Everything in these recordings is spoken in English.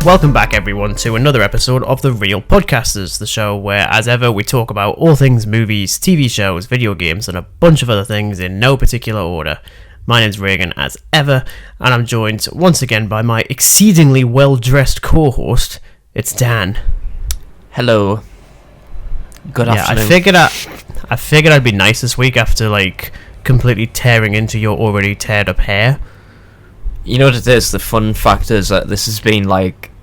Welcome back everyone to another episode of The Real Podcasters, the show where, as ever, we talk about all things movies, TV shows, video games, and a bunch of other things in no particular order. My name's Regan, as ever, and I'm joined once again by my exceedingly well-dressed co-host. It's Dan. Hello. Good afternoon. I figured I'd be nice this week after, completely tearing into your already teared up hair. You know what it is? The fun fact is that this has been,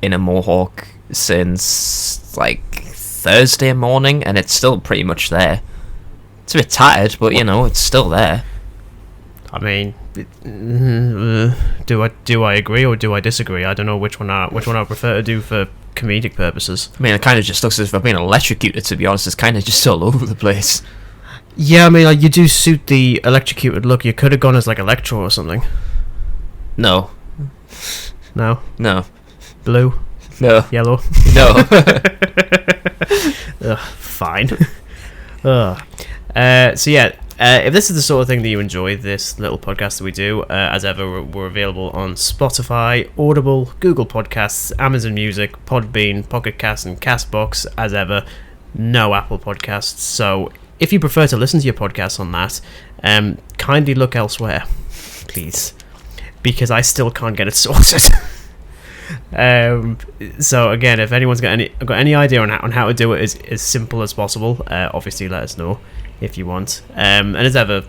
in a mohawk since, Thursday morning, and it's still pretty much there. It's a bit tattered, but, it's still there. I mean, do I agree or do I disagree? I don't know which one I prefer to do for comedic purposes. I mean, it kind of just looks as if I've been electrocuted, to be honest. It's kind of just all over the place. Yeah, I mean, you do suit the electrocuted look. You could have gone as, Electro or something. No. No? No. Blue? No. Yellow? No. Fine. If this is the sort of thing that you enjoy, this little podcast that we do, as ever, we're available on Spotify, Audible, Google Podcasts, Amazon Music, Podbean, Pocket Cast, and Castbox. As ever, no Apple Podcasts. So if you prefer to listen to your podcasts on that, kindly look elsewhere, please, because I still can't get it sorted. So again, if anyone's got any idea on how to do it as simple as possible, obviously let us know if you want. And as ever,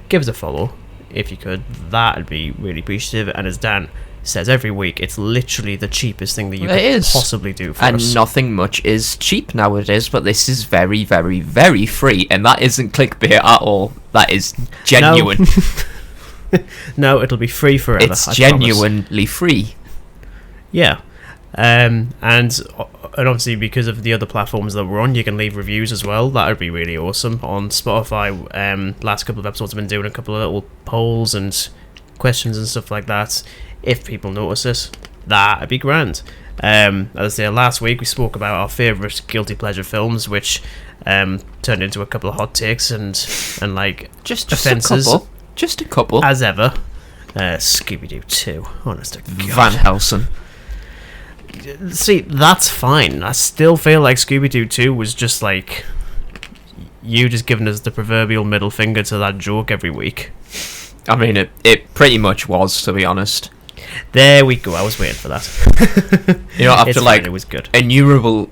give us a follow if you could. That'd be really appreciative. And as Dan says every week, it's literally the cheapest thing that you could possibly do for us. And nothing much is cheap nowadays, but this is very, very, very free, and that isn't clickbait at all. That is genuine. No, it'll be free forever. It's genuinely free. Yeah. And obviously because of the other platforms that we're on, you can leave reviews as well. That would be really awesome. On Spotify, last couple of episodes I've been doing a couple of little polls and questions and stuff like that. If people notice it, that'd be grand. As I say, last week we spoke about our favourite guilty pleasure films, which turned into a couple of hot takes and just offences. Just a couple. As ever. Scooby-Doo 2. Honest to God. Van Helsing. See, that's fine. I still feel like Scooby-Doo 2 was just you just giving us the proverbial middle finger to that joke every week. I mean, it pretty much was, to be honest. There we go. I was waiting for that. After it was good. Innumerable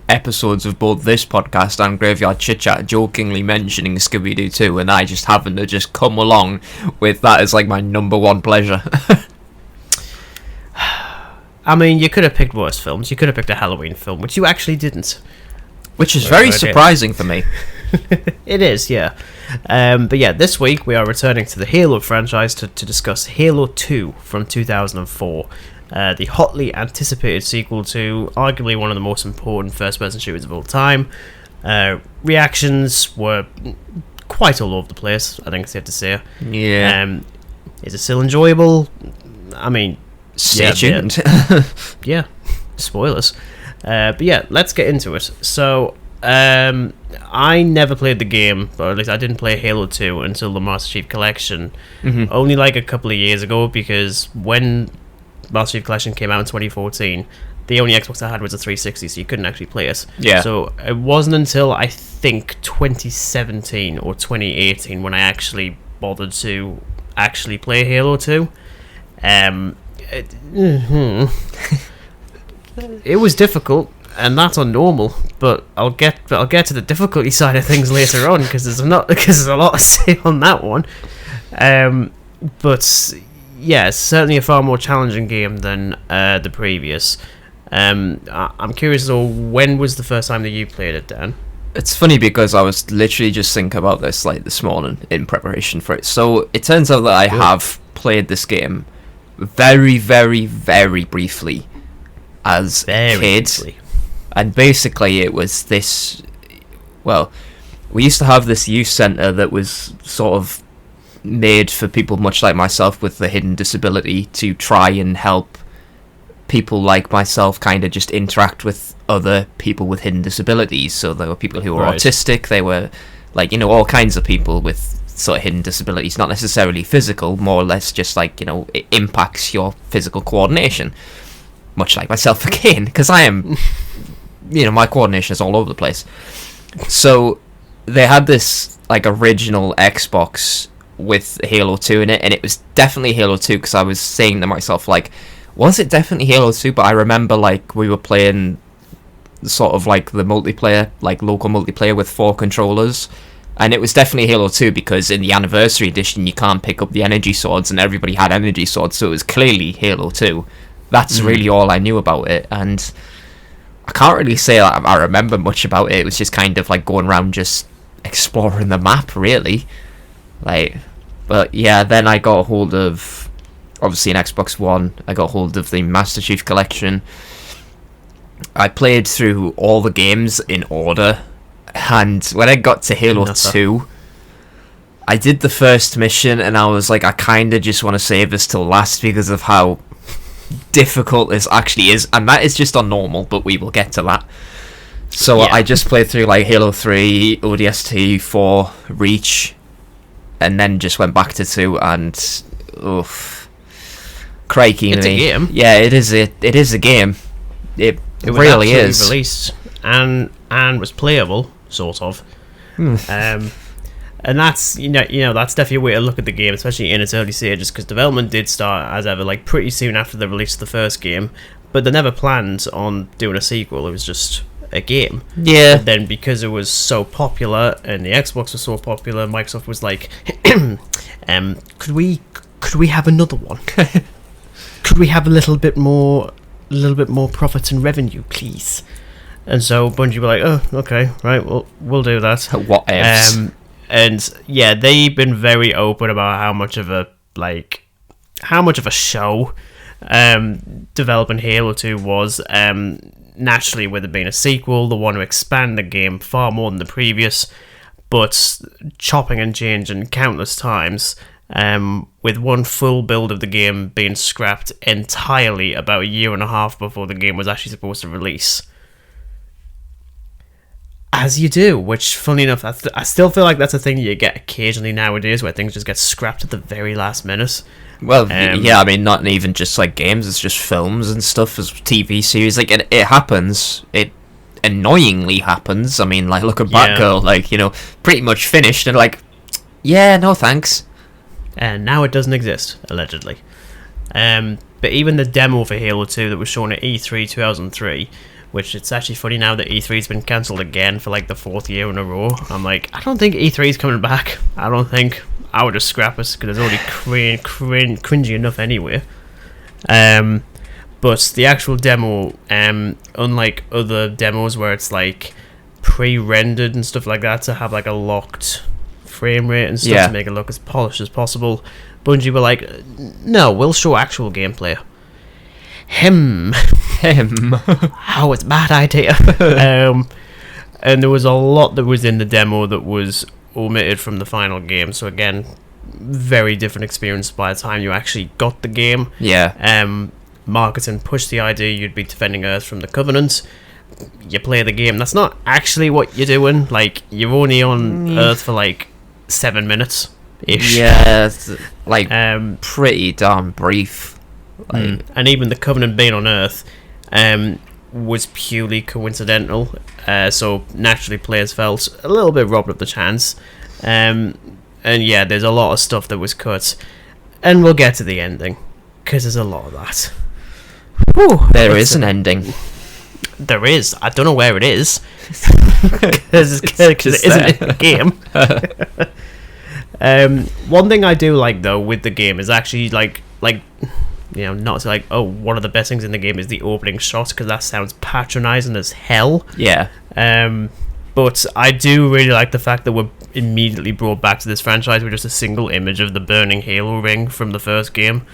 episodes of both this podcast and Graveyard Chit Chat jokingly mentioning Scooby-Doo 2, and I just happen to just come along with that as my number one pleasure. I mean, you could have picked worse films. You could have picked a Halloween film, which you actually didn't. Which is very surprising for me. It is, yeah. But yeah, this week we are returning to the Halo franchise to discuss Halo 2 from 2004. The hotly anticipated sequel to arguably one of the most important first-person shooters of all time. Reactions were quite all over the place, I think it's safe to say. Yeah. Is it still enjoyable? I mean, stay tuned. Yeah, spoilers. But yeah, let's get into it. So, I never played the game, or at least I didn't play Halo 2 until the Master Chief Collection. Mm-hmm. Only a couple of years ago, because when Master Chief Collection came out in 2014, the only Xbox I had was a 360, so you couldn't actually play it. Yeah. So it wasn't until I think 2017 or 2018 when I actually bothered to actually play Halo 2. It was difficult, and that's unnormal. But I'll get to the difficulty side of things later on, because there's a lot to say on that one. But yeah, it's certainly a far more challenging game than the previous. I'm curious though, when was the first time that you played it, Dan? It's funny because I was literally just thinking about this this morning in preparation for it. So it turns out that I have played this game very, very, very briefly as a kid. And basically it was this... Well, we used to have this youth centre that was sort of made for people much like myself with a hidden disability to try and help people like myself kind of just interact with other people with hidden disabilities. So there were people who were autistic, they were all kinds of people with sort of hidden disabilities, not necessarily physical, more or less just it impacts your physical coordination. much like myself again, because I am, my coordination is all over the place. So they had this like original Xbox with Halo 2 in it, and it was definitely Halo 2, because I was saying to myself, like, was it definitely Halo 2? But I remember, like, we were playing sort of like the multiplayer, like local multiplayer with 4 controllers, and it was definitely Halo 2, because in the Anniversary Edition you can't pick up the energy swords, and everybody had energy swords, so it was clearly Halo 2. That's really all I knew about it, and I can't really say I remember much about it. It was just kind of like going around just exploring the map, really. Like, but yeah, then I got a hold of, obviously, an Xbox One. I got a hold of the Master Chief Collection. I played through all the games in order, and when I got to Halo 2, I did the first mission, and I was like, I kind of just want to save this till last because of how difficult this actually is, and that is just on normal, but we will get to that. So yeah. I just played through like Halo 3, ODST, 4, Reach, and then just went back to 2, and crikey, it's a game. Yeah, it is a game. It really is released and was playable, sort of. And that's that's definitely a way to look at the game, especially in its early stages, because development did start as ever, like pretty soon after the release of the first game, but they never planned on doing a sequel. It was just a game. Yeah. But then because it was so popular and the Xbox was so popular, Microsoft was like, could we have another one? Could we have a little bit more profits and revenue, please? And so Bungie were like, oh, okay, right, we'll do that. What ifs? And yeah, they've been very open about how much of a show developing Halo 2 was. Naturally, with it being a sequel, they want to expand the game far more than the previous, but chopping and changing countless times, with one full build of the game being scrapped entirely about a year and a half before the game was actually supposed to release. As you do, which, funny enough, I still feel like that's a thing you get occasionally nowadays, where things just get scrapped at the very last minute. Well, yeah, I mean, not even just like games, it's just films and stuff, as TV series. Like, it happens. It annoyingly happens. I mean, like, look at Batgirl, like, pretty much finished, and like, yeah, no thanks. And now it doesn't exist, allegedly. But even the demo for Halo 2 that was shown at E3 2003, which it's actually funny now that E3's been cancelled again for like the 4th year in a row. I'm like, I don't think E3's coming back. I don't think. I would just scrap us, because it's already cringy enough anyway. But the actual demo, unlike other demos where it's like pre-rendered and stuff like that to have like a locked frame rate and stuff to make it look as polished as possible, Bungie were like, no, we'll show actual gameplay. How it's a bad idea. And there was a lot that was in the demo that was omitted from the final game, so again, very different experience by the time you actually got the game. Marketing pushed the idea you'd be defending Earth from the Covenant. You play the game, that's not actually what you're doing. Like, you're only on Earth for like 7 minutes ish. Yeah, it's like pretty damn brief. And even the Covenant being on Earth was purely coincidental, so naturally players felt a little bit robbed of the chance. And yeah, there's a lot of stuff that was cut, and we'll get to the ending, because there's a lot of that. There is an ending. There is. I don't know where it is, because it isn't in the game. One thing I do like though with the game is actually like not to like, oh, one of the best things in the game is the opening shot, because that sounds patronizing as hell. Yeah. But I do really like the fact that we're immediately brought back to this franchise with just a single image of the burning Halo ring from the first game.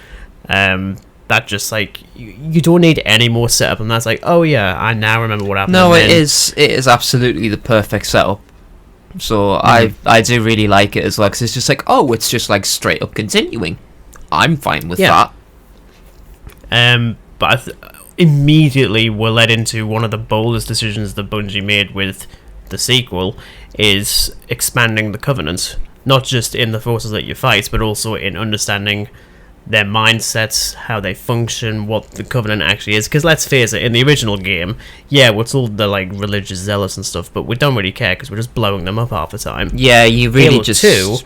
That just like, you don't need any more setup, and that's like, oh yeah, I now remember what happened. No, it is absolutely the perfect setup. So I do really like it as well, because it's just like, oh, it's just like straight up continuing. I'm fine with that. But immediately we're led into one of the boldest decisions that Bungie made with the sequel, is expanding the Covenant, not just in the forces that you fight, but also in understanding their mindsets, how they function, what the Covenant actually is. Because let's face it, in the original game, yeah, we're told they're like religious zealots and stuff, but we don't really care because we're just blowing them up half the time. Yeah, you really Halo just 2,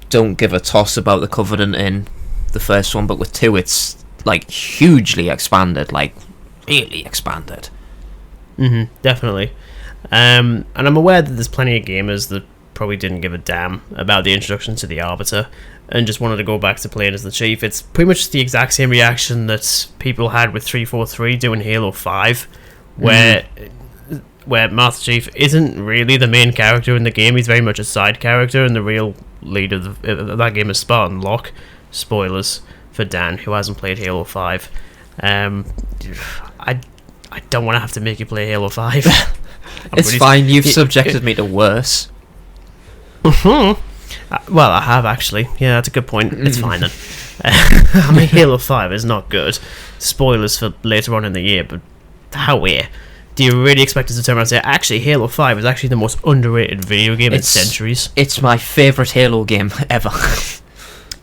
don't give a toss about the Covenant in the first one, but with 2 it's like hugely expanded, like really expanded. Definitely. And I'm aware that there's plenty of gamers that probably didn't give a damn about the introduction to the Arbiter and just wanted to go back to playing as the Chief. It's pretty much the exact same reaction that people had with 343 doing Halo 5, where Master Chief isn't really the main character in the game. He's very much a side character, and the real lead of that game is Spartan Locke. Spoilers for Dan, who hasn't played Halo 5. I don't want to have to make you play Halo 5. It's fine, you've subjected me to worse. Well, I have actually. Yeah, that's a good point. It's fine then. I mean, Halo 5 is not good. Spoilers for later on in the year, but however, do you really expect us to turn around and say, actually, Halo 5 is actually the most underrated video game in centuries? It's my favourite Halo game ever.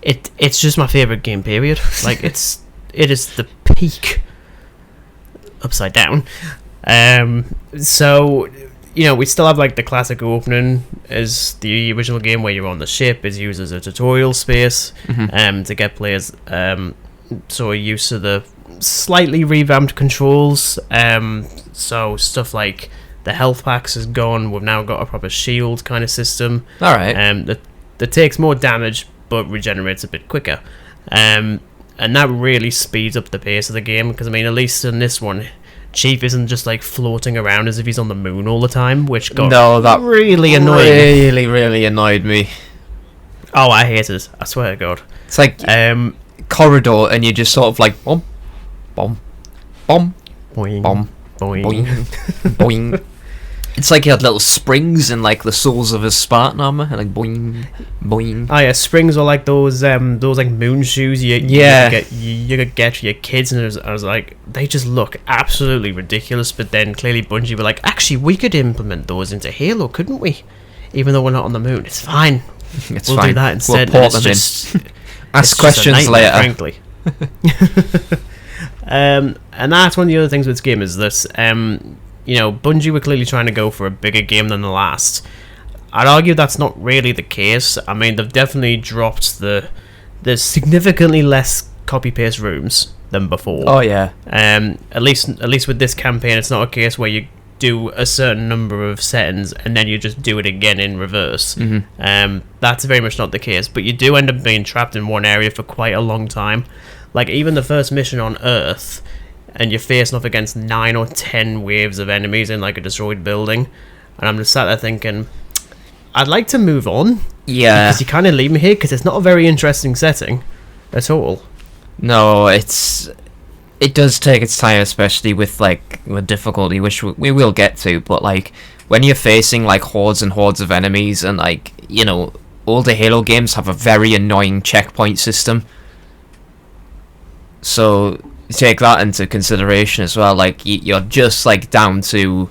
It's just my favourite game, period. Like, it is the peak upside down. So, you know, we still have like the classic opening as the original game where you're on the ship, is used as a tutorial space to get players sort of used to the slightly revamped controls. So stuff like the health packs is gone. We've now got a proper shield kind of system. Alright. That takes more damage but regenerates a bit quicker. And that really speeds up the pace of the game, because I mean, at least in this one, Chief isn't just like floating around as if he's on the moon all the time, which got that really annoying. Really annoyed me. Oh, I hate it. I swear to God. It's like corridor, and you just sort of like bomb, bomb, bomb, Boing, bomb, boing. boing, boing. It's like he had little springs in like the soles of his Spartan armor, and like boing, boing. Oh yeah, springs are like those like moon shoes you could get for your kids, and I was like, they just look absolutely ridiculous. But then clearly Bungie were like, actually, we could implement those into Halo, couldn't we? Even though we're not on the moon, it's fine. We'll do that instead. We'll port them in. Ask questions later. Frankly. And that's one of the other things with this game is that you know, Bungie were clearly trying to go for a bigger game than the last. I'd argue that's not really the case. I mean, they've definitely dropped there's significantly less copy-paste rooms than before. Oh yeah. At least with this campaign, it's not a case where you do a certain number of settings and then you just do it again in reverse. That's very much not the case, but you do end up being trapped in one area for quite a long time. Like, even the first mission on Earth, and you're facing off against 9 or 10 waves of enemies in like a destroyed building, and I'm just sat there thinking, I'd like to move on. Yeah. Because you kind of leave me here, because it's not a very interesting setting at all. No, it does take its time, especially with like with difficulty, which we will get to. But like when you're facing like hordes and hordes of enemies, and like, you know, older Halo games have a very annoying checkpoint system. So take that into consideration as well. Like you're just like down to,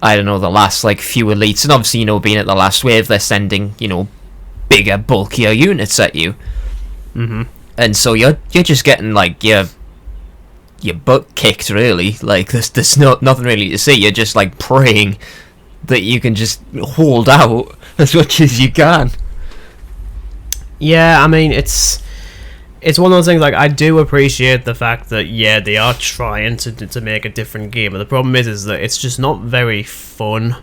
I don't know, the last like few elites, and obviously, you know, being at the last wave, they're sending, you know, bigger, bulkier units at you. And so you're just getting like your butt kicked, really. Like there's nothing really to see. You're just like praying that you can just hold out as much as you can. Yeah, I mean, it's one of those things. Like, I do appreciate the fact that, yeah, they are trying to make a different game, but the problem is that it's just not very fun,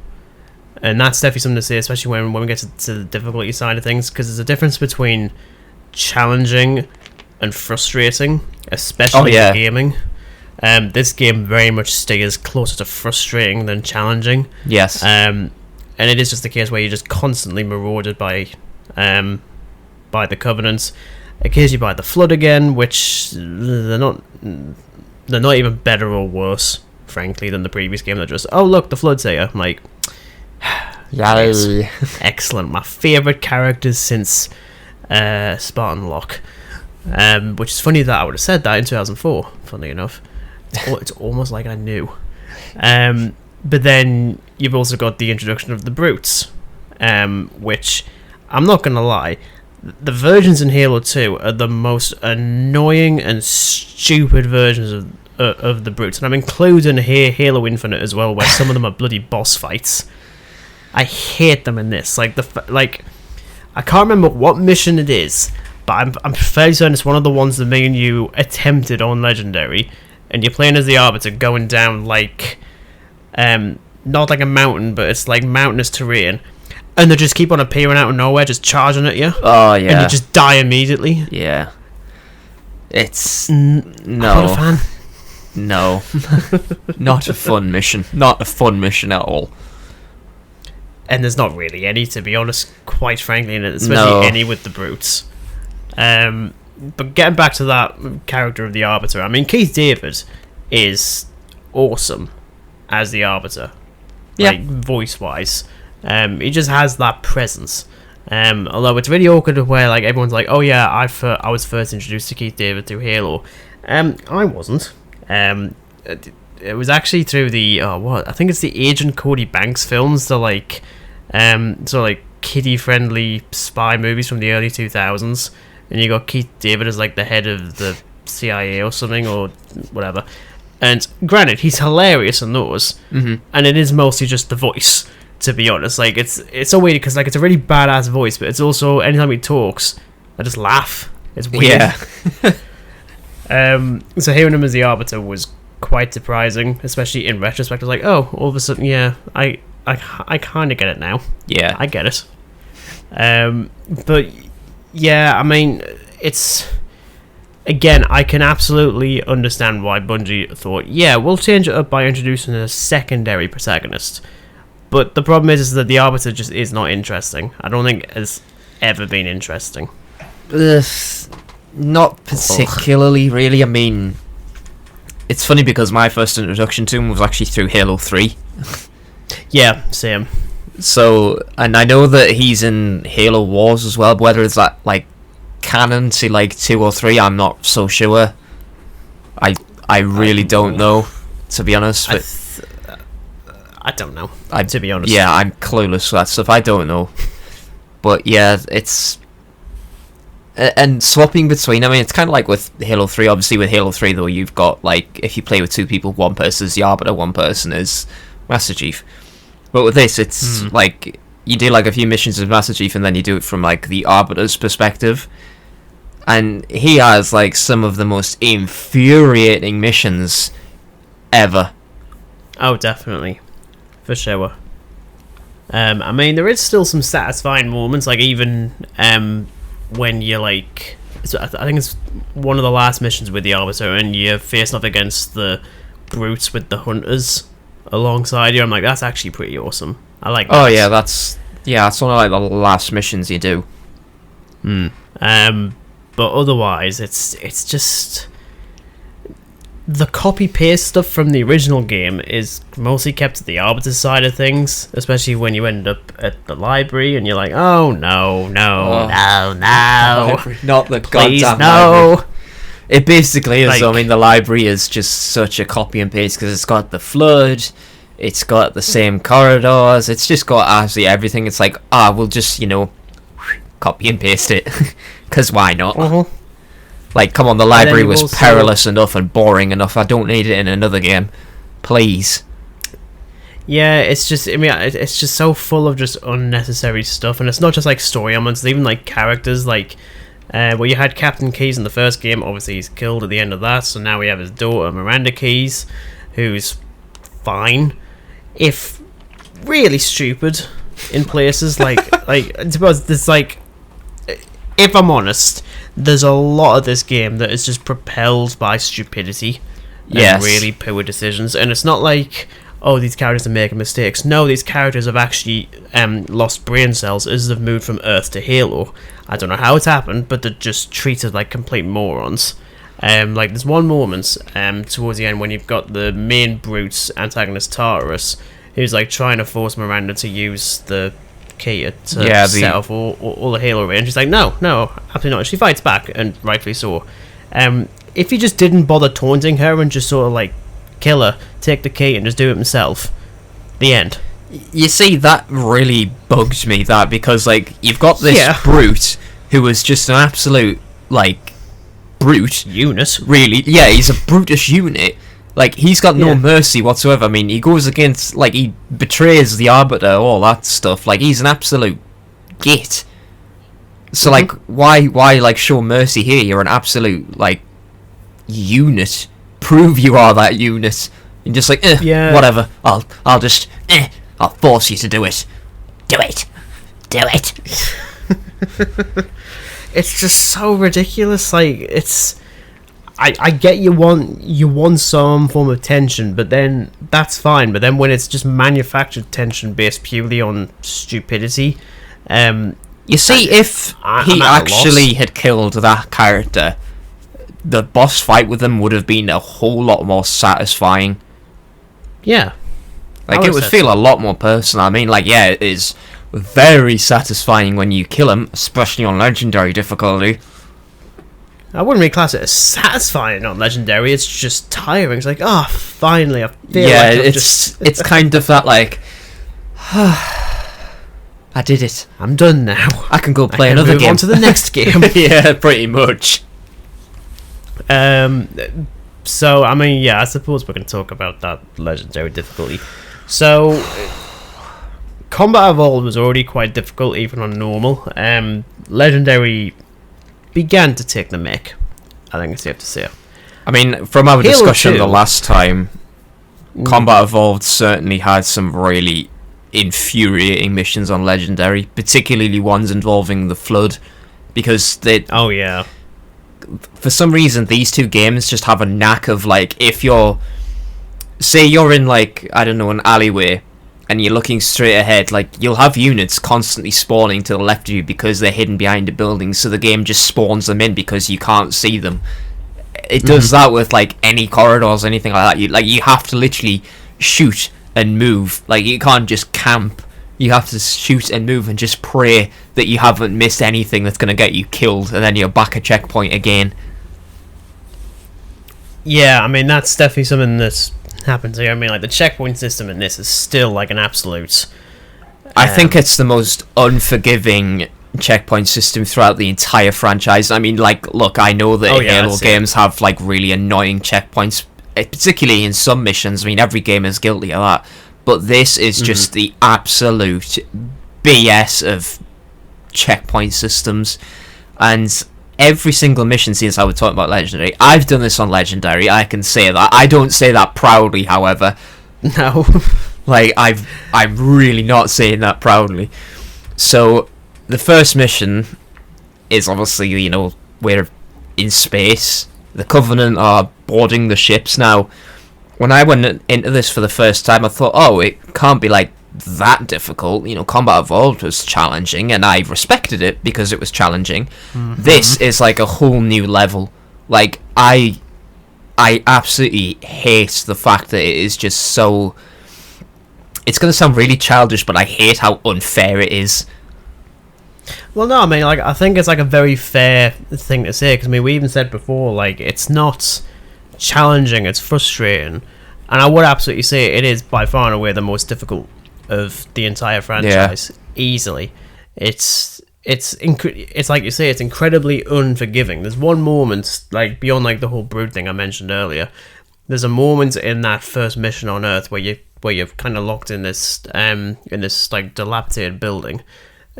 and that's definitely something to say, especially when we get to the difficulty side of things, because there's a difference between challenging and frustrating, especially in gaming. This game very much stays closer to frustrating than challenging. Yes. And it is just the case where you're just constantly marauded by the Covenants. Occasionally by the Flood again, which they're not even better or worse, frankly, than the previous game. They're just, oh look, the Flood's here. I'm like, yay. Excellent. My favourite characters since Spartan Locke. Which is funny that I would have said that in 2004, funnily enough. It's almost like I knew. But then you've also got the introduction of the Brutes, which, I'm not going to lie, the versions in Halo 2 are the most annoying and stupid versions of the brutes, and I'm including here Halo Infinite as well, where some of them are bloody boss fights. I hate them in this. Like I can't remember what mission it is, but I'm fairly certain it's one of the ones that me and you attempted on Legendary, and you're playing as the Arbiter going down like not like a mountain, but it's like mountainous terrain, and they just keep on appearing out of nowhere, just charging at you. Oh yeah, and you just die immediately. Yeah, it's I'm not a fan. No, not a fun mission. Not a fun mission at all. And there's not really any, to be honest, quite frankly, in it, especially any with the brutes. But getting back to that character of the Arbiter, I mean, Keith David is awesome as the Arbiter, like voice-wise. He just has that presence. Although it's really awkward where like everyone's like, "Oh yeah, I was first introduced to Keith David through Halo." I wasn't. It was actually through the I think it's the Agent Cody Banks films, the like sort of like kiddie friendly spy movies from the early 2000s, and you got Keith David as like the head of the CIA or something or whatever. And granted, he's hilarious in those, and it is mostly just the voice, to be honest. Like it's so weird because like it's a really badass voice, but it's also anytime he talks, I just laugh. It's weird. So hearing him as the Arbiter was quite surprising, especially in retrospect. I was like, oh, all of a sudden, yeah, I kind of get it now. Yeah, I get it. But yeah, I mean, it's again, I can absolutely understand why Bungie thought, yeah, we'll change it up by introducing a secondary protagonist. But the problem is that the Arbiter just is not interesting. I don't think it has ever been interesting. Not particularly, really. I mean, it's funny because my first introduction to him was actually through Halo 3. Yeah, same. So, and I know that he's in Halo Wars as well, but whether it's that, like, canon to, like, 2 or 3, I'm not so sure. I really don't know, to be honest. But I don't know, to be honest. Yeah, I'm clueless with that stuff. I don't know. But, yeah, it's... And swapping between, I mean, it's kind of like with Halo 3. Obviously, with Halo 3, though, you've got, like, if you play with two people, one person is the Arbiter, one person is Master Chief. But with this, it's, like, you do, like, a few missions as Master Chief, and then you do it from, like, the Arbiter's perspective. And he has, like, some of the most infuriating missions ever. Oh, definitely. For sure. I mean, there is still some satisfying moments, like, even... when you're like, I think it's one of the last missions with the Arbiter, and you're facing off against the brutes with the hunters alongside you. I'm like, that's actually pretty awesome. I like that. Oh yeah, that's one of like the last missions you do. But otherwise, it's just the copy paste stuff from the original game is mostly kept to the Arbiter side of things, especially when you end up at the library and you're like, oh no, not the please, goddamn no. library. It basically is. Like, I mean, the library is just such a copy and paste because it's got the flood, it's got the same corridors, it's just got absolutely everything. It's like, we'll just, copy and paste it because why not? Like, come on, the library was also perilous enough and boring enough. I don't need it in another game. Please. Yeah, it's just, I mean, it's just so full of just unnecessary stuff. And it's not just, like, story elements. It's even, like, characters, like, well, you had Captain Keyes in the first game. Obviously, he's killed at the end of that. So now we have his daughter, Miranda Keyes, who's fine. If really stupid in places. like, I suppose there's, like, if I'm honest... there's a lot of this game that is just propelled by stupidity and really poor decisions. And it's not like, oh, these characters are making mistakes. No, these characters have actually lost brain cells as they've moved from Earth to Halo. I don't know how it's happened, but they're just treated like complete morons. Like, there's one moment towards the end when you've got the main brute's antagonist, Tartarus, who's like trying to force Miranda to use the key to set off all the Halo range. She's like, no, absolutely not. She fights back, and rightfully so. If he just didn't bother taunting her and just sort of like kill her, take the key, and just do it himself, the end. You see, that really bugs me, that, because like you've got this brute who was just an absolute, like, brute. Unit. Really. Yeah, he's a brutish unit. Like, he's got no mercy whatsoever. I mean, he goes against, like, he betrays the Arbiter, all that stuff. Like, he's an absolute git. So, like, why, like, show mercy here? You're an absolute, like, unit. Prove you are that unit. And just like, whatever. I'll just, I'll force you to do it. Do it. Do it. It's just so ridiculous. Like, it's... I get you want some form of tension, but then that's fine. But then when it's just manufactured tension based purely on stupidity, you see, if he actually had killed that character, the boss fight with him would have been a whole lot more satisfying. Yeah, like it would feel a lot more personal. I mean, like, yeah, it is very satisfying when you kill him, especially on legendary difficulty. I wouldn't really class it as satisfying on legendary. It's just tiring. It's like, finally, I feel like it's kind of that, like, I did it. I'm done now. I can go play another game. On to the next game. Yeah, pretty much. So, I mean, yeah, I suppose we're going to talk about that legendary difficulty. So, Combat Evolved was already quite difficult, even on normal. Legendary began to take the mick, I think it's safe to say. I mean, from our discussion the last time, Combat Evolved certainly had some really infuriating missions on Legendary, particularly ones involving the Flood, because they... Oh, yeah. For some reason, these two games just have a knack of, like, if you're... Say you're in, like, I don't know, an alleyway, and you're looking straight ahead, like, you'll have units constantly spawning to the left of you because they're hidden behind a building, so the game just spawns them in because you can't see them. It does that with, like, any corridors, anything like that. You have to literally shoot and move. Like, you can't just camp. You have to shoot and move and just pray that you haven't missed anything that's going to get you killed, and then you're back at checkpoint again. Yeah, I mean, that's definitely something that's happens here. I mean, like, the checkpoint system in this is still, like, an absolute... I think it's the most unforgiving checkpoint system throughout the entire franchise. I mean, like, look, I know that Halo games have, like, really annoying checkpoints, particularly in some missions. I mean, every game is guilty of that. But this is just the absolute BS of checkpoint systems. And every single mission since I was talking about Legendary, I've done this on Legendary, I can say that. I don't say that proudly, however. No. Like, I'm really not saying that proudly. So, the first mission is obviously, you know, we're in space. The Covenant are boarding the ships. Now, when I went into this for the first time, I thought, oh, it can't be, like, that difficult. You know, Combat Evolved was challenging, and I respected it because it was challenging. This is, like, a whole new level. Like, I absolutely hate the fact that it is just so... It's going to sound really childish, but I hate how unfair it is. Well, no, I mean, like, I think it's, like, a very fair thing to say, because, I mean, we even said before, like, it's not challenging, it's frustrating, and I would absolutely say it is by far and away the most difficult of the entire franchise, easily. It's like you say, it's incredibly unforgiving. There's one moment, like, beyond, like, the whole brood thing I mentioned earlier, there's a moment in that first mission on Earth where you're kind of locked in this like dilapidated building,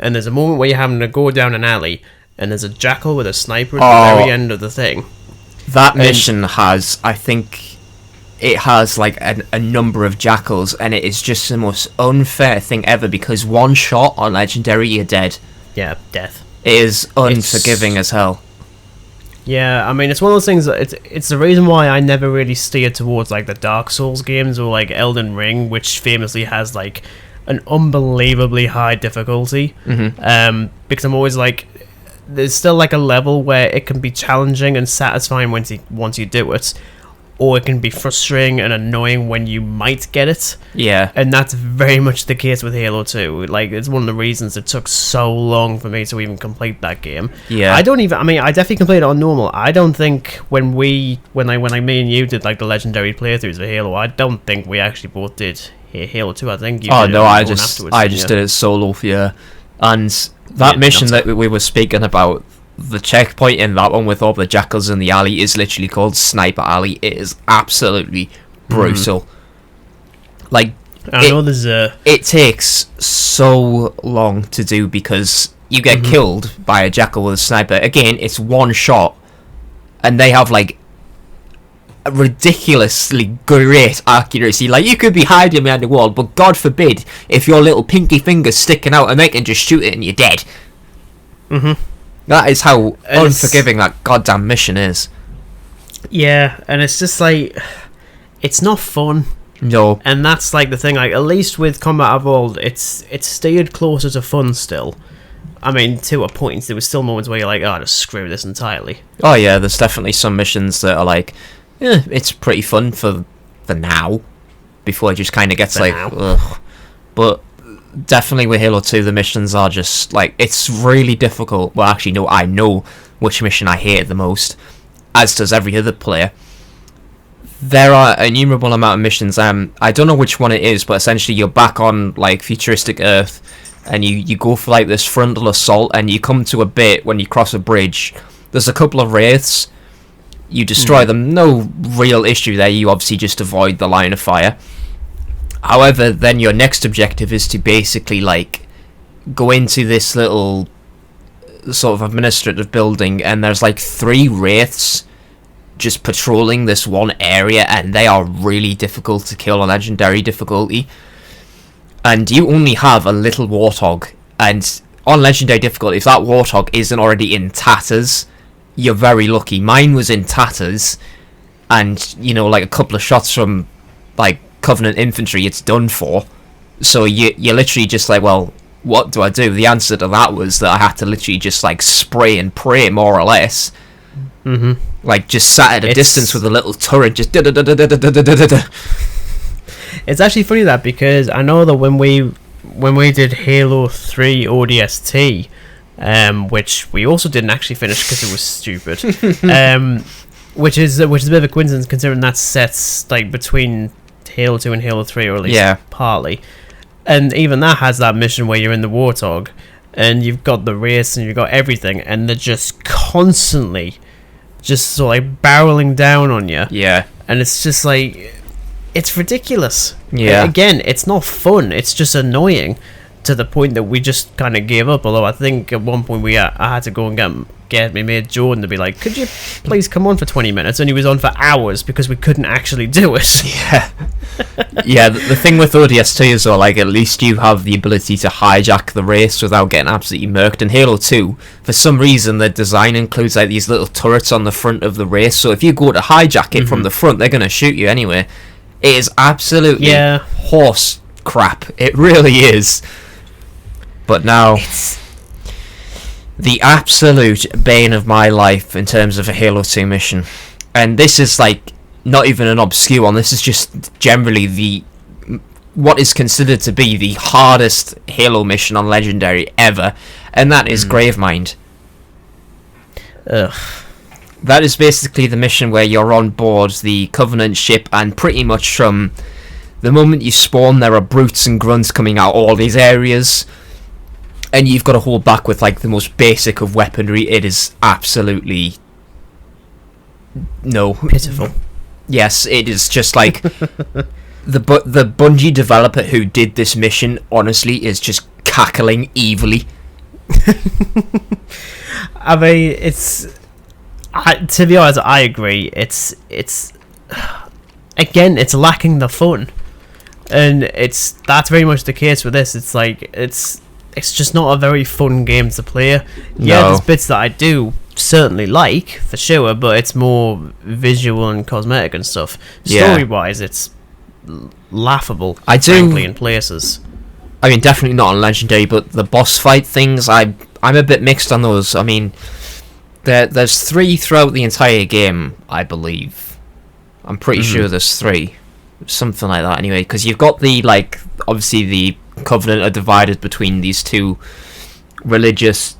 and there's a moment where you're having to go down an alley, and there's a jackal with a sniper at the very end of the thing. That mission has, I think, it has like a number of jackals, and it is just the most unfair thing ever, because one shot on Legendary, you're dead. Yeah, death. It is unforgiving as hell. Yeah, I mean, it's one of those things that it's the reason why I never really steer towards, like, the Dark Souls games or, like, Elden Ring, which famously has, like, an unbelievably high difficulty. Because I'm always like, there's still, like, a level where it can be challenging and satisfying once you do it, or it can be frustrating and annoying when you might get it. Yeah. And that's very much the case with Halo 2. Like, it's one of the reasons it took so long for me to even complete that game. Yeah. I definitely completed it on normal. I don't think when me and you did, like, the legendary playthroughs of Halo, I don't think we actually both did Halo 2. I think you did it I just did it solo, yeah. And That mission that we were speaking about, the checkpoint in that one with all the jackals in the alley is literally called Sniper Alley. It is absolutely brutal. Like, I know there's a... It takes so long to do because you get killed by a jackal with a sniper. Again, it's one shot, and they have like a ridiculously great accuracy. Like, you could be hiding behind the wall, but God forbid if your little pinky finger's sticking out and they can just shoot it and you're dead. That is how unforgiving that goddamn mission is. Yeah, and it's just like, it's not fun. No. And that's like the thing, like, at least with Combat Evolved, it's steered closer to fun still. I mean, to a point, there was still moments where you're like, oh, just screw this entirely. Oh yeah, there's definitely some missions that are like, it's pretty fun for the now, before it just kind of gets like, ugh. But definitely with Halo 2, the missions are just like, it's really difficult. Well, actually, no, I know which mission I hate the most, as does every other player. There are an innumerable amount of missions. I don't know which one it is, but essentially you're back on like futuristic Earth, and you go for like this frontal assault, and you come to a bit when you cross a bridge. There's a couple of wraiths. You destroy them, no real issue there. You obviously just avoid the line of fire. However, then your next objective is to basically like go into this little sort of administrative building, and there's like 3 wraiths just patrolling this one area, and they are really difficult to kill on legendary difficulty. And you only have a little warthog, and on legendary difficulty, if that warthog isn't already in tatters, you're very lucky. Mine was in tatters, and you know, like a couple of shots from like Covenant infantry, it's done for. So you're literally just like, well, what do I do? The answer to that was that I had to literally just like spray and pray, more or less. Like, just sat at a distance with a little turret, just It's actually funny that, because I know that when we did Halo 3 ODST, which we also didn't actually finish because it was stupid, which is a bit of a coincidence considering that sets like between Halo 2 and Halo 3, or at least partly. And even that has that mission where you're in the Warthog, and you've got the race and you've got everything, and they're just constantly just sort of like barreling down on you. Yeah. And it's just like, it's ridiculous. Yeah. Again, it's not fun. It's just annoying to the point that we just kind of gave up. Although I think at one point I had to go and get my mate Jordan to be like, could you please come on for 20 minutes? And he was on for hours because we couldn't actually do it. Yeah. Yeah, the thing with ODST is, like, at least you have the ability to hijack the race without getting absolutely murked. In Halo 2, for some reason, the design includes like these little turrets on the front of the race, so if you go to hijack it from the front, they're going to shoot you anyway. It is absolutely horse crap. It really is. But now, it's the absolute bane of my life in terms of a Halo 2 mission. And this is like not even an obscure one. This is just generally what is considered to be the hardest Halo mission on Legendary ever, and that is Gravemind. Ugh. That is basically the mission where you're on board the Covenant ship, and pretty much from the moment you spawn, there are brutes and grunts coming out all these areas, and you've got to hold back with like the most basic of weaponry. It is absolutely pitiful. Yes, it is just like the Bungie developer who did this mission, honestly, is just cackling evilly. I mean, to be honest, I agree. It's again, it's lacking the fun, and that's very much the case with this. It's like it's just not a very fun game to play. Yeah, there's bits that I do certainly like for sure, but it's more visual and cosmetic and stuff. Story wise, it's laughable. Frankly, in places. I mean, definitely not on Legendary, but the boss fight things, I'm a bit mixed on those. I mean, there's 3 throughout the entire game, I believe. I'm pretty sure there's 3, something like that. Anyway, because you've got the like, obviously the Covenant are divided between these 2 religious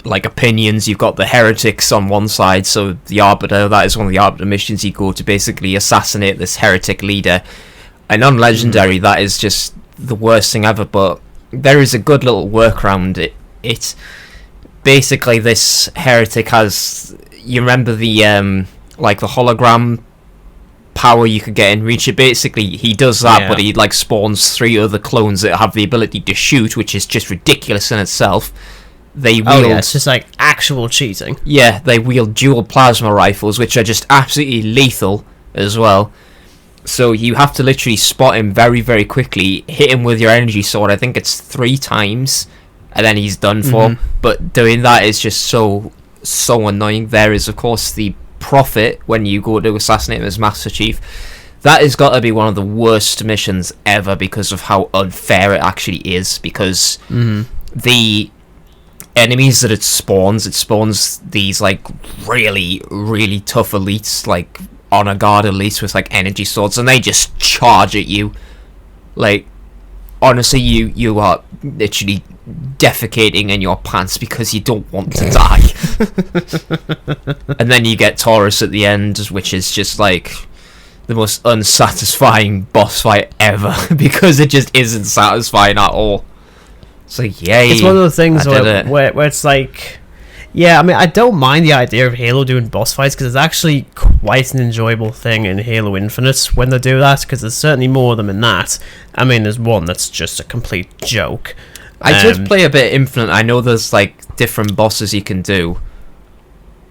like opinions. You've got the heretics on one side, so the Arbiter, that is one of the Arbiter missions. You go to basically assassinate this heretic leader, and on Legendary that is just the worst thing ever. But there is a good little workaround It's basically this heretic has. You remember the like the hologram power you could get in Reach? It basically he does that, but he like spawns 3 other clones that have the ability to shoot, which is just ridiculous in itself. They wield, it's just like actual cheating. Yeah, they wield dual plasma rifles, which are just absolutely lethal as well. So you have to literally spot him very, very quickly, hit him with your energy sword. I think it's 3 times, and then he's done for. But doing that is just so annoying. There is, of course, the Prophet when you go to assassinate him as Master Chief. That has got to be one of the worst missions ever because of how unfair it actually is. Because the enemies that it spawns these like really, really tough elites, like honor guard elites with like energy swords, and they just charge at you. Like, honestly, you are literally defecating in your pants because you don't want to die. And then you get Taurus at the end, which is just like the most unsatisfying boss fight ever because it just isn't satisfying at all. It's like, yay, it's one of those things where it's like, yeah, I mean, I don't mind the idea of Halo doing boss fights because it's actually quite an enjoyable thing in Halo Infinite when they do that, because there's certainly more of them in that. I mean, there's one that's just a complete joke. I did play a bit Infinite. I know there's like different bosses you can do,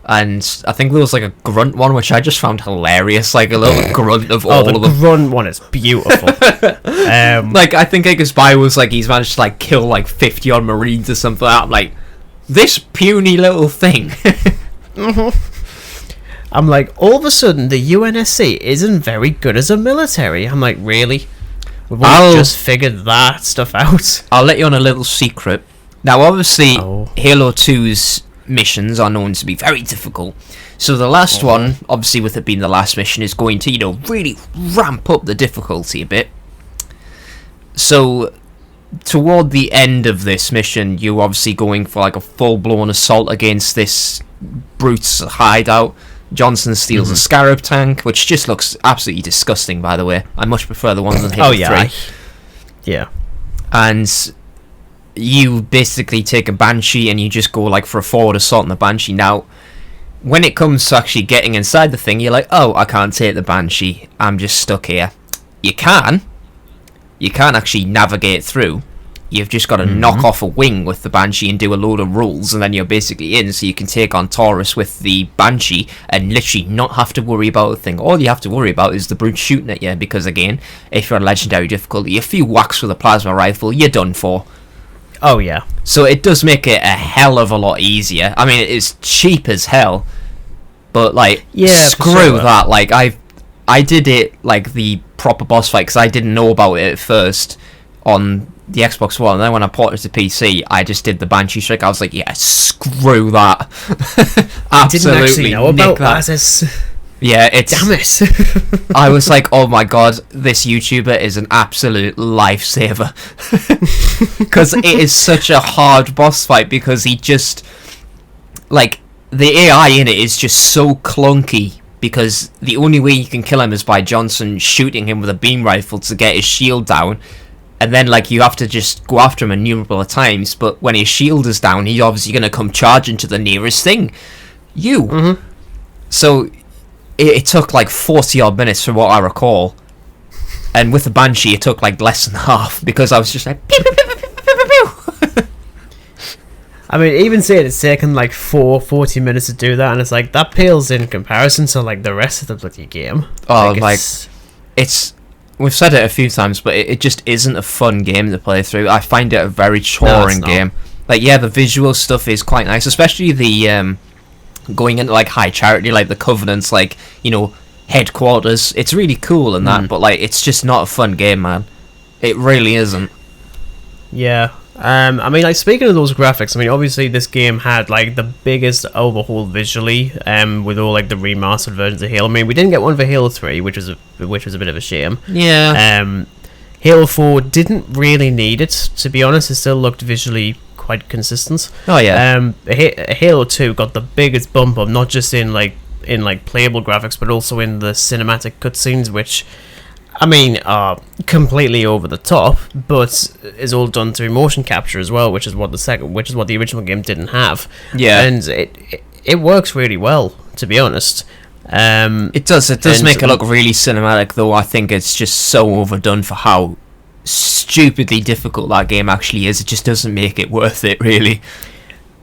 and I think there was like a grunt one which I just found hilarious, like a little grunt of all of them. The grunt one is beautiful. Like, I think Spy was like, he's managed to like kill like 50 odd Marines or something. I'm like, this puny little thing. I'm like, all of a sudden the UNSC isn't very good as a military. I'm like, really? We've only just figured that stuff out. I'll let you on a little secret. Now, obviously, Halo 2's missions are known to be very difficult. So the last one, obviously with it being the last mission, is going to, really ramp up the difficulty a bit. So toward the end of this mission, you're obviously going for like a full-blown assault against this brute's hideout. Johnson steals a Scarab tank, which just looks absolutely disgusting, by the way. I much prefer the ones in Halo 3. Yeah. And you basically take a Banshee and you just go like for a forward assault on the Banshee. Now, when it comes to actually getting inside the thing, you're like, oh, I can't take the Banshee. I'm just stuck here. You can actually navigate through. You've just got to knock off a wing with the Banshee and do a load of rolls, and then you're basically in, so you can take on Taurus with the Banshee and literally not have to worry about a thing. All you have to worry about is the brute shooting at you, because again, if you're on legendary difficulty, a few whacks with a plasma rifle, you're done for. Oh yeah. So it does make it a hell of a lot easier. I mean, it is cheap as hell, but like, screw that. Like, I did it like the proper boss fight because I didn't know about it at first on the Xbox One, and then when I ported it to PC, I just did the Banshee trick. I was like, yeah, screw that. Absolutely, I didn't actually know about that. Yeah, it's... Damn it. I was like, oh my god, this YouTuber is an absolute lifesaver. Because it is such a hard boss fight, because he just... Like, the AI in it is just so clunky, because the only way you can kill him is by Johnson shooting him with a beam rifle to get his shield down. And then, like, you have to just go after him innumerable times, but when his shield is down, he's obviously going to come charging to the nearest thing. So, it took, like, 40-odd minutes from what I recall. And with the Banshee, it took, like, less than half, because I was just like, pew, pew, pew, pew, pew, pew, pew. I mean, even saying it's taken, like, 40 minutes to do that, and it's like, that pales in comparison to, like, the rest of the bloody game. Oh, like, it's... We've said it a few times, but it just isn't a fun game to play through. I find it a very choring game. Like, yeah, the visual stuff is quite nice, especially the going into like high charity, like the Covenant's, like, headquarters. It's really cool and that, but like, it's just not a fun game, man. It really isn't. Yeah. I mean, like, speaking of those graphics, I mean, obviously this game had like the biggest overhaul visually, with all like the remastered versions of Halo. I mean, we didn't get one for Halo 3, which was a bit of a shame. Yeah. Halo 4 didn't really need it, to be honest. It still looked visually quite consistent. Oh yeah. Halo 2 got the biggest bump up, not just in playable graphics, but also in the cinematic cutscenes, which I mean, completely over the top, but is all done through motion capture as well, which is what the original game didn't have. Yeah. And it works really well, to be honest. It does make it look really cinematic, though. I think it's just so overdone for how stupidly difficult that game actually is. It just doesn't make it worth it, really.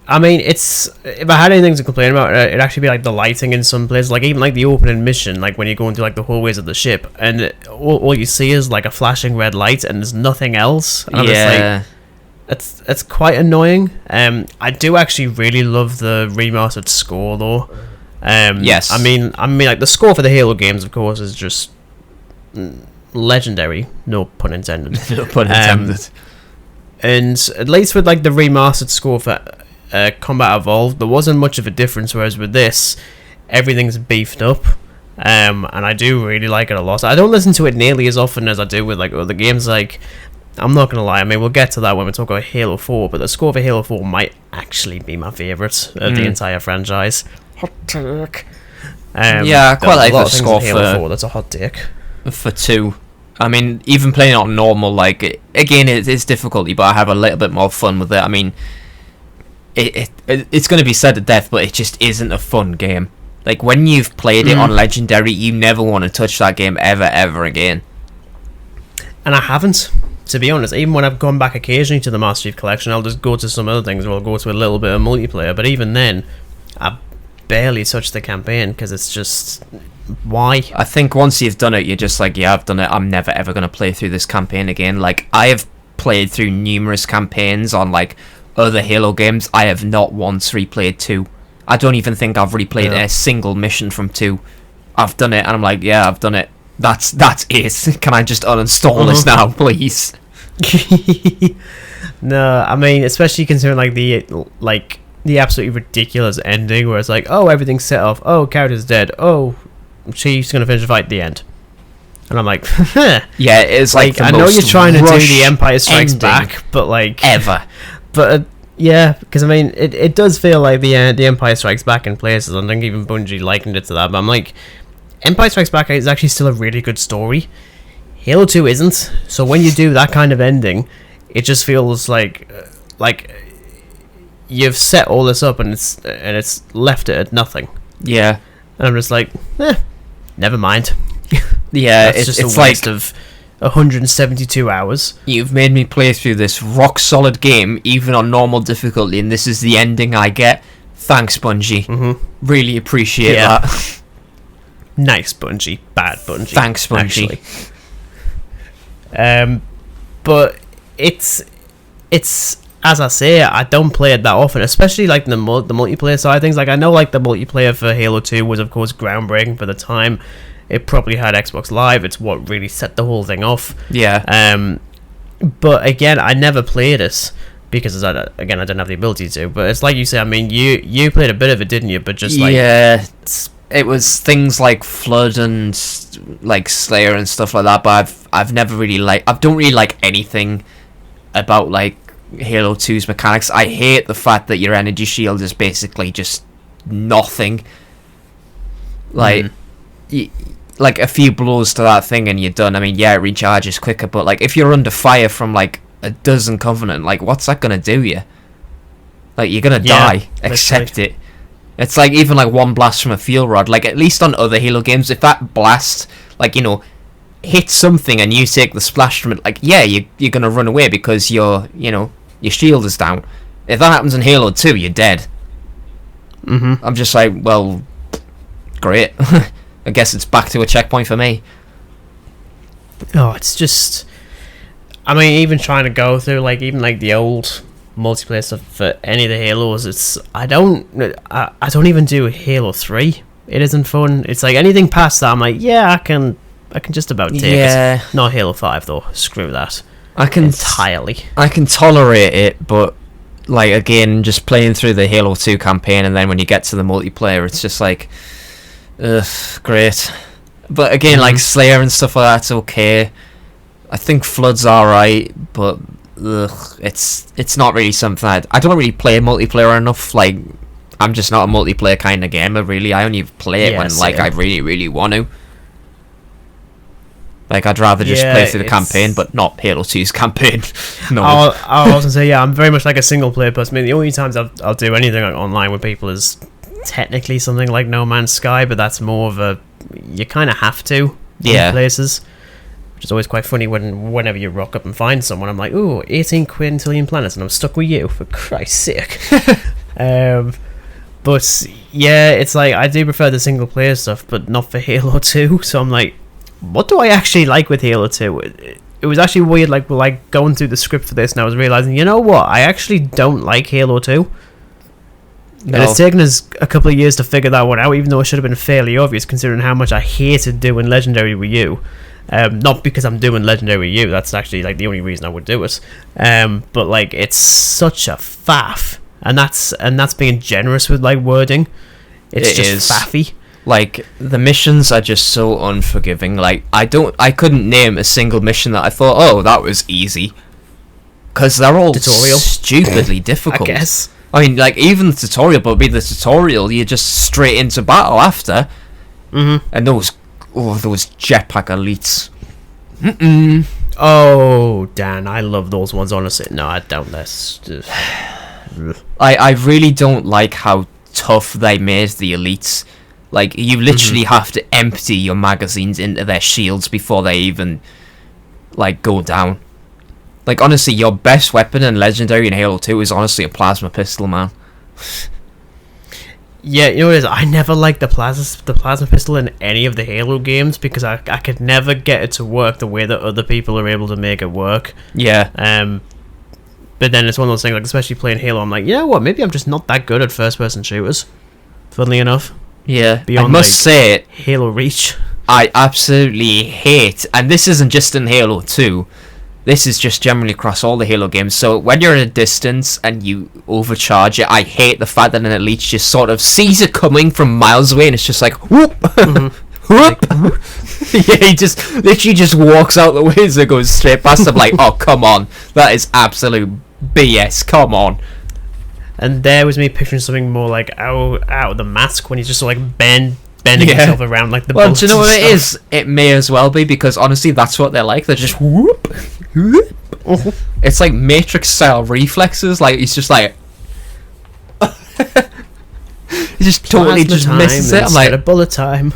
I mean, if I had anything to complain about, it'd actually be like the lighting in some places, like even like the opening mission, like when you go into like the hallways of the ship, and all you see is like a flashing red light, and there's nothing else. And yeah, it's quite annoying. I do actually really love the remastered score though. Yes. I mean, like the score for the Halo games, of course, is just legendary. No pun intended. No pun intended. And at least with like the remastered score for Combat Evolved, there wasn't much of a difference, whereas with this, everything's beefed up, and I do really like it a lot. I don't listen to it nearly as often as I do with like other games. Like, I'm not gonna lie, I mean, we'll get to that when we talk about Halo 4, but the score for Halo 4 might actually be my favourite of the entire franchise. Hot take. Yeah, I quite like the score Halo 4. That's a hot take. For 2. I mean, even playing it on normal, like, again, it is difficulty, but I have a little bit more fun with it. I mean, it's going to be said to death, but it just isn't a fun game. Like, when you've played it on Legendary, you never want to touch that game ever again. And I haven't, to be honest. Even when I've gone back occasionally to the Master Chief Collection, I'll just go to some other things, or I'll go to a little bit of multiplayer, but even then, I barely touch the campaign, because it's just... Why? I think once you've done it, you're just like, yeah, I've done it, I'm never ever going to play through this campaign again. Like, I have played through numerous campaigns on, like, other Halo games. I have not once replayed 2. I don't even think I've replayed a single mission from 2. I've done it, and I'm like, yeah, I've done it. That's it. Can I just uninstall this now, please? No, I mean, especially considering, like, the absolutely ridiculous ending, where it's like, oh, everything's set off, oh, character's dead, oh, Chief's gonna finish the fight at the end. And I'm like, yeah, it's like I know you're trying to do the Empire Strikes Back, but like ever. But yeah, because I mean, it does feel like the Empire Strikes Back in places. I think even Bungie likened it to that. But I'm like, Empire Strikes Back is actually still a really good story. Halo 2 isn't. So when you do that kind of ending, it just feels like you've set all this up and it's left it at nothing. Yeah, and I'm just like, never mind. Yeah, it's just a waste of 172 hours. You've made me play through this rock solid game, even on normal difficulty, and this is the ending I get. Thanks, Bungie. Really appreciate that. Nice, Bungie. Bad Bungie. Thanks, Bungie. Actually. But it's as I say, I don't play it that often, especially like the multiplayer side of things. Like, I know like the multiplayer for Halo 2 was of course groundbreaking for the time. It probably had Xbox Live. It's what really set the whole thing off. Yeah. But again, I never played it because I didn't have the ability to. But it's like you say. I mean, you played a bit of it, didn't you? But just like it was things like Flood and like Slayer and stuff like that. But I've never really I don't really like anything about like Halo 2's mechanics. I hate the fact that your energy shield is basically just nothing. Like. Like a few blows to that thing and you're done. I mean, yeah, it recharges quicker, but like if you're under fire from like a dozen Covenant, like what's that gonna do you? Like you're gonna die. Accept it. It's like even like one blast from a field rod. Like at least on other Halo games, if that blast, like hits something and you take the splash from it, like yeah, you're gonna run away because your shield is down. If that happens in Halo 2, you're dead. I'm just like, well, great. I guess it's back to a checkpoint for me. Oh, it's just... I mean, even trying to go through, like, even, like, the old multiplayer stuff for any of the Halos, it's... I don't even do Halo 3. It isn't fun. It's like, anything past that, I'm like, yeah, I can just about take it. Not Halo 5, though. Screw that. Entirely. I can tolerate it, but, like, again, just playing through the Halo 2 campaign, and then when you get to the multiplayer, it's just like... Ugh, great. But again, like Slayer and stuff like that's okay. I think Flood's alright, but it's not really something I don't really play multiplayer enough. Like, I'm just not a multiplayer kind of gamer, really. I only play it when like I really, really want to. Like, I'd rather just Yeah, play through the it's- campaign, but not Halo 2's campaign. No. I was gonna say, yeah, I'm very much like a single player person. I mean, the only times I'll do anything like online with people is technically something like No Man's Sky, but that's more of a you kind of have to in places, which is always quite funny whenever you rock up and find someone. I'm like, ooh, 18 quintillion planets, and I'm stuck with you, for Christ's sake. But yeah, it's like I do prefer the single player stuff, but not for Halo 2. So I'm like, what do I actually like with Halo 2? It was actually weird, like going through the script for this, and I was realizing, you know what, I actually don't like Halo 2. No. And it's taken us a couple of years to figure that one out, even though it should have been fairly obvious considering how much I hated doing Legendary with you. Not because I'm doing Legendary with you, that's actually like the only reason I would do it. But like, it's such a faff, and that's being generous with like wording. It's just faffy. Like, the missions are just so unforgiving. Like, I couldn't name a single mission that I thought, oh, that was easy, because they're all Tutorial. stupidly difficult. I guess. I mean, like, even the tutorial, but be the tutorial, you're just straight into battle after. Mm-hmm. And those jetpack elites. Oh, Dan, I love those ones, honestly. No, I don't. That's just... I really don't like how tough they made the elites. Like, you literally have to empty your magazines into their shields before they even, like, go down. Like, honestly, your best weapon in Legendary in Halo 2 is honestly a plasma pistol, man. Yeah, you know what it is? I never liked the plasma pistol in any of the Halo games because I could never get it to work the way that other people are able to make it work. Yeah. But then it's one of those things, like, especially playing Halo, I'm like, you know what, maybe I'm just not that good at first-person shooters, funnily enough. Yeah, Beyond, I must say it. Halo Reach. I absolutely hate, and this isn't just in Halo 2, this is just generally across all the Halo games, so when you're at a distance and you overcharge it, I hate the fact that an elite just sort of sees it coming from miles away and it's just like, whoop! Whoop! Yeah, he just literally just walks out the window and goes straight past them like, oh, come on, that is absolute BS, come on. And there was me picturing something more like out of the mask when he's just sort of like bending himself around like the well, bullets do you know and what it stuff. is? It may as well be, because honestly that's what they're like. They're just whoop, whoop. It's like Matrix style reflexes. Like, he's just like he just totally Plasma just time misses it. I'm instead like, of bullet time.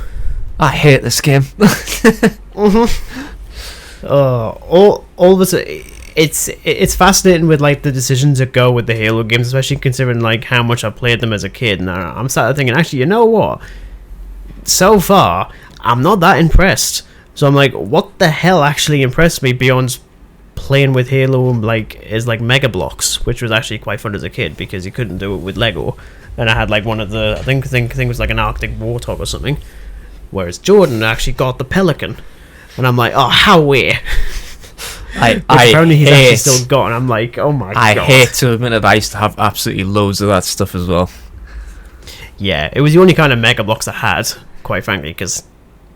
I hate this game. All this, it's fascinating with like the decisions that go with the Halo games, especially considering like how much I played them as a kid. And I'm starting thinking, actually, you know what? So far, I'm not that impressed. So I'm like, what the hell actually impressed me beyond playing with Halo? Like, is like Mega Blocks, which was actually quite fun as a kid because you couldn't do it with Lego. And I had like one of the, I think it was like an Arctic Warthog or something. Whereas Jordan actually got the Pelican. And I'm like, oh, how weird. Apparently he's actually still got, and I'm like, oh my god. I hate to admit it, I used to have absolutely loads of that stuff as well. Yeah, it was the only kind of Mega Blocks I had, quite frankly, because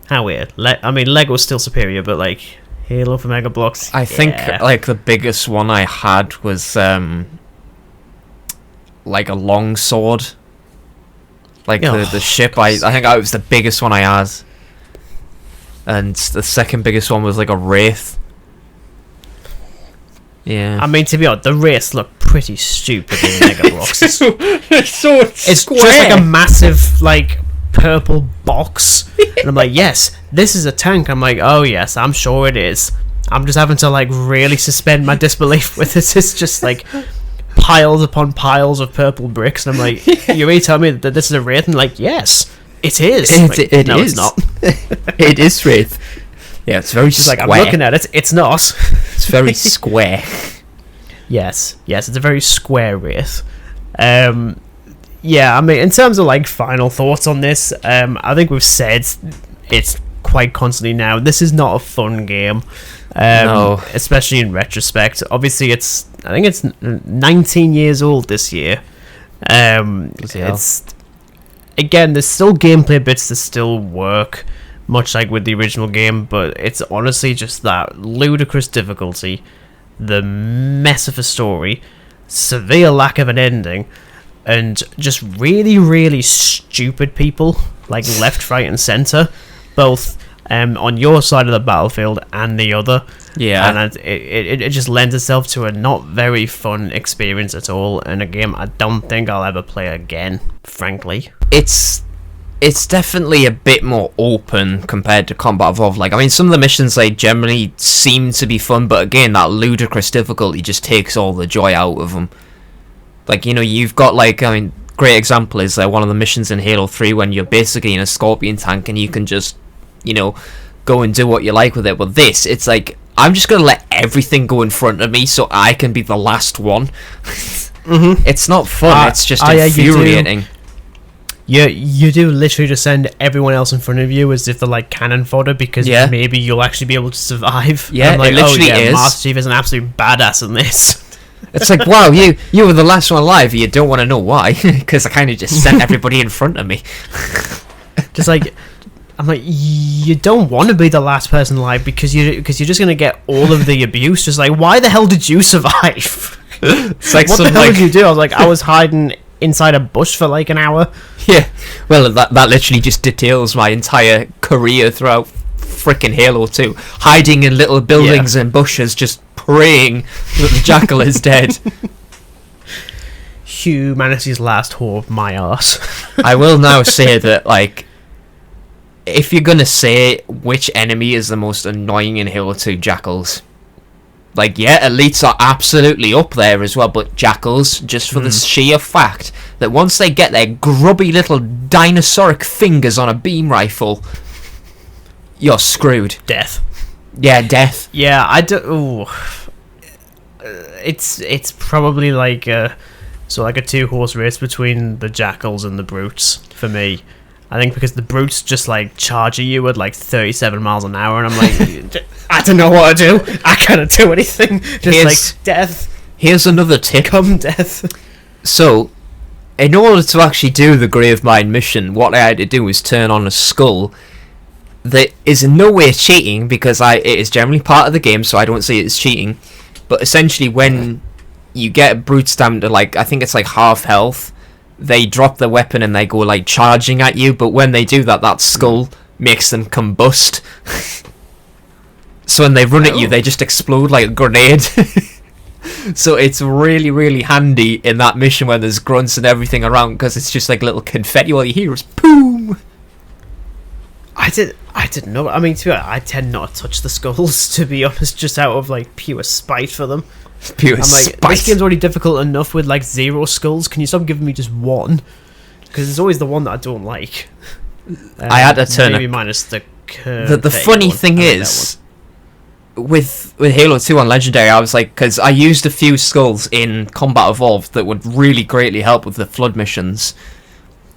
how weird. I mean, Lego's still superior, but like Halo for Mega Blocks. I think like the biggest one I had was like a long sword. Like the ship. I think that was the biggest one I had, and the second biggest one was like a Wraith. Yeah. I mean, to be honest, the Wraiths look pretty stupid in Mega Blocks. It's It's just like a massive, like, purple box. And I'm like, yes, this is a tank. I'm like, oh yes, I'm sure it is. I'm just having to, like, really suspend my disbelief with this. It's just, like, piles upon piles of purple bricks. And I'm like, you really tell me that this is a Wraith? And like, yes, it is. It no, is. It's not. It is Wraith. Yeah, it's very Just square. like, I'm looking at it, it's not. It's very square. Yes, it's a very square Wraith. Yeah, I mean, in terms of like final thoughts on this, I think we've said it's quite constantly now. This is not a fun game, No. especially in retrospect. Obviously, I think it's 19 years old this year. It's again, there's still gameplay bits that still work, much like with the original game, but it's honestly just that ludicrous difficulty, the mess of a story, severe lack of an ending, and just really, really stupid people, like left, right, and centre, both on your side of the battlefield and the other. Yeah. And it just lends itself to a not very fun experience at all, and a game I don't think I'll ever play again, frankly. It's definitely a bit more open compared to Combat Evolved. Like, I mean, some of the missions, like, generally seem to be fun, but again, that ludicrous difficulty just takes all the joy out of them. Like, you know, you've got, like, I mean, great example is one of the missions in Halo 3 when you're basically in a Scorpion tank and you can just, you know, go and do what you like with it. But this, it's like, I'm just going to let everything go in front of me so I can be the last one. Mm-hmm. It's not fun, it's just infuriating. You do literally just send everyone else in front of you as if they're like cannon fodder, because maybe you'll actually be able to survive. Yeah, like, it literally is. Master Chief is an absolute badass in this. It's like, wow, you were the last one alive. You don't want to know why, because I kind of just sent everybody in front of me. Just like, I'm like, you don't want to be the last person alive because you're just gonna get all of the abuse. Just like, why the hell did you survive? It's like, what the hell did you do? I was like, I was hiding inside a bush for like an hour. Yeah, well, that literally just details my entire career throughout frickin' Halo 2, hiding in little buildings and bushes, just praying that the jackal is dead. Humanity's last hope, my arse. I will now say that, like, if you're gonna say which enemy is the most annoying in Halo 2, jackals. Like, yeah, elites are absolutely up there as well, but jackals, just for the sheer fact that once they get their grubby little dinosauric fingers on a beam rifle, you're screwed. Death. Yeah, death. Yeah, I do. Ooh. It's probably like a 2-horse race between the jackals and the brutes for me. I think because the brutes just like charge at you at like 37 miles an hour, and I'm like, I don't know what to do. I can't do anything. Just like death. Here's another tip. Come death. So, in order to actually do the Gravemind mission, what I had to do was turn on a skull that is in no way cheating, because it is generally part of the game, so I don't see it as cheating. But essentially, when you get brutes down to like, I think it's like half health, they drop their weapon and they go like charging at you, but when they do that, that skull makes them combust. So when they run at you, they just explode like a grenade. So it's really, really handy in that mission when there's grunts and everything around, because it's just like little confetti. All you hear is boom. I didn't know. I mean, to be honest, I tend not to touch the skulls, to be honest, just out of like pure spite for them. Pure spite. This game's already difficult enough with like 0 skulls. Can you stop giving me just one? Because it's always the one that I don't like. I had to turn maybe minus the the funny thing is, with Halo 2 on Legendary, I was like, because I used a few skulls in Combat Evolved that would really greatly help with the Flood missions.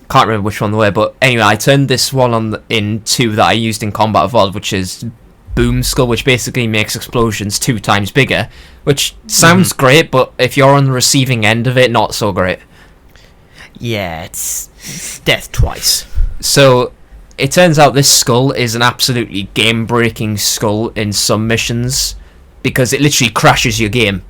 Can't remember which one they were, but anyway, I turned this one on in 2 that I used in Combat Evolved, which is Boom Skull, which basically makes explosions 2 times bigger, which sounds great, but if you're on the receiving end of it, not so great. Yeah, it's death twice. So it turns out this skull is an absolutely game-breaking skull in some missions, because it literally crashes your game.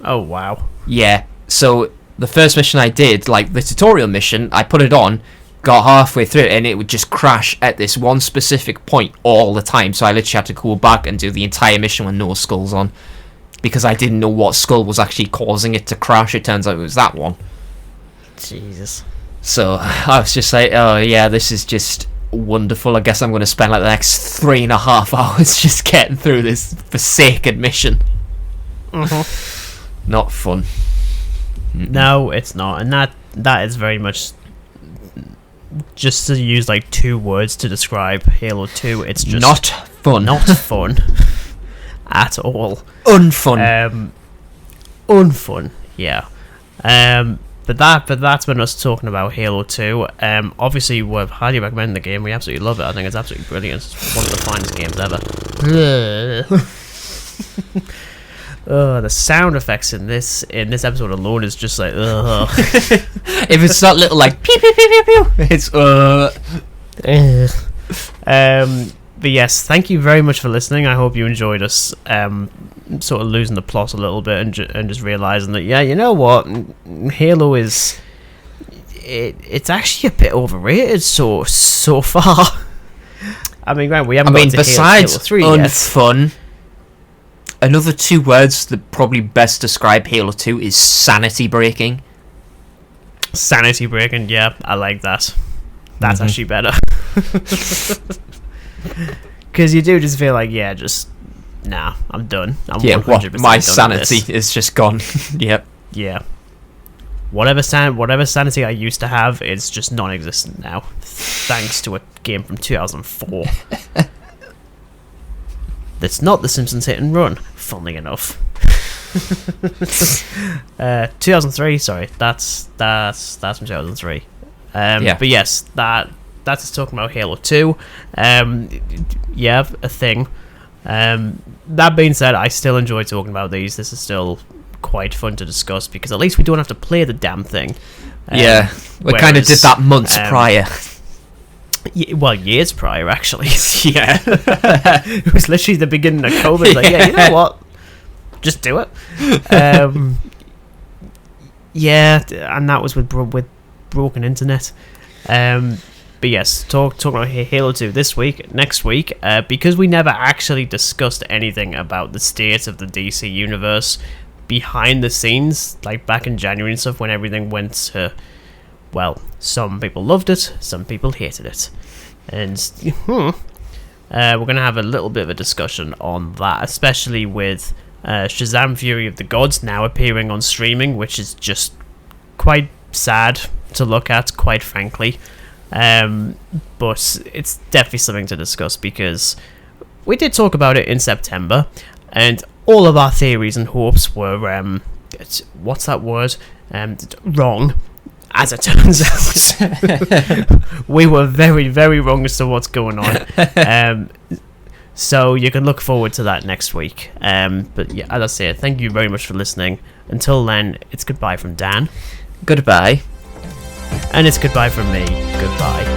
Oh, wow. Yeah, so the first mission I did, like the tutorial mission, I put it on, got halfway through it, and it would just crash at this one specific point all the time, so I literally had to go back and do the entire mission with no skulls on, because I didn't know what skull was actually causing it to crash. It turns out it was that one. Jesus. So I was just like, oh yeah, this is just wonderful. I guess I'm going to spend like the next 3.5 hours just getting through this forsaken mission. Not fun. No, it's not, and that is very much, just to use like 2 words to describe Halo 2, it's just not fun. Not fun at all. Unfun. Unfun. Yeah. But that's been us talking about Halo 2. Obviously, we're highly recommending the game. We absolutely love it. I think it's absolutely brilliant. It's one of the finest games ever. The sound effects in this episode alone is just like, ugh. If it's not little like pew pew pew pew pew, it's But yes, thank you very much for listening. I hope you enjoyed us sort of losing the plot a little bit and just realizing that, yeah, you know what, Halo is it's actually a bit overrated so far. I mean, right, we haven't got to besides Halo 3 unfun, another 2 words that probably best describe Halo 2 is sanity breaking. Sanity breaking, yeah, I like that. That's actually better. Because you do just feel like, nah, I'm done. I'm 100% my done sanity with this. is just gone. Yep. Yeah. Whatever sanity I used to have is just non-existent now, thanks to a game from 2004. That's not The Simpsons Hit and Run, funnily enough. 2003, sorry, that's from 2003. But yes, that's just talking about Halo 2. A thing. That being said, I still enjoy talking about these. This is still quite fun to discuss because at least we don't have to play the damn thing. We kind of did that months prior. Years prior, actually. Yeah. It was literally the beginning of COVID. Like, you know what? Just do it. And that was with broken internet. But yes, talking about Halo 2 this week, next week, because we never actually discussed anything about the state of the DC universe behind the scenes, like back in January and stuff, when everything went to, well, some people loved it, some people hated it. And we're going to have a little bit of a discussion on that, especially with Shazam Fury of the Gods now appearing on streaming, which is just quite sad to look at, quite frankly. But it's definitely something to discuss because we did talk about it in September, and all of our theories and hopes were what's that word? Wrong. As it turns out, we were very, very wrong as to what's going on. So you can look forward to that next week. But yeah, as I say, thank you very much for listening. Until then, it's goodbye from Dan. Goodbye. And it's goodbye from me. Goodbye.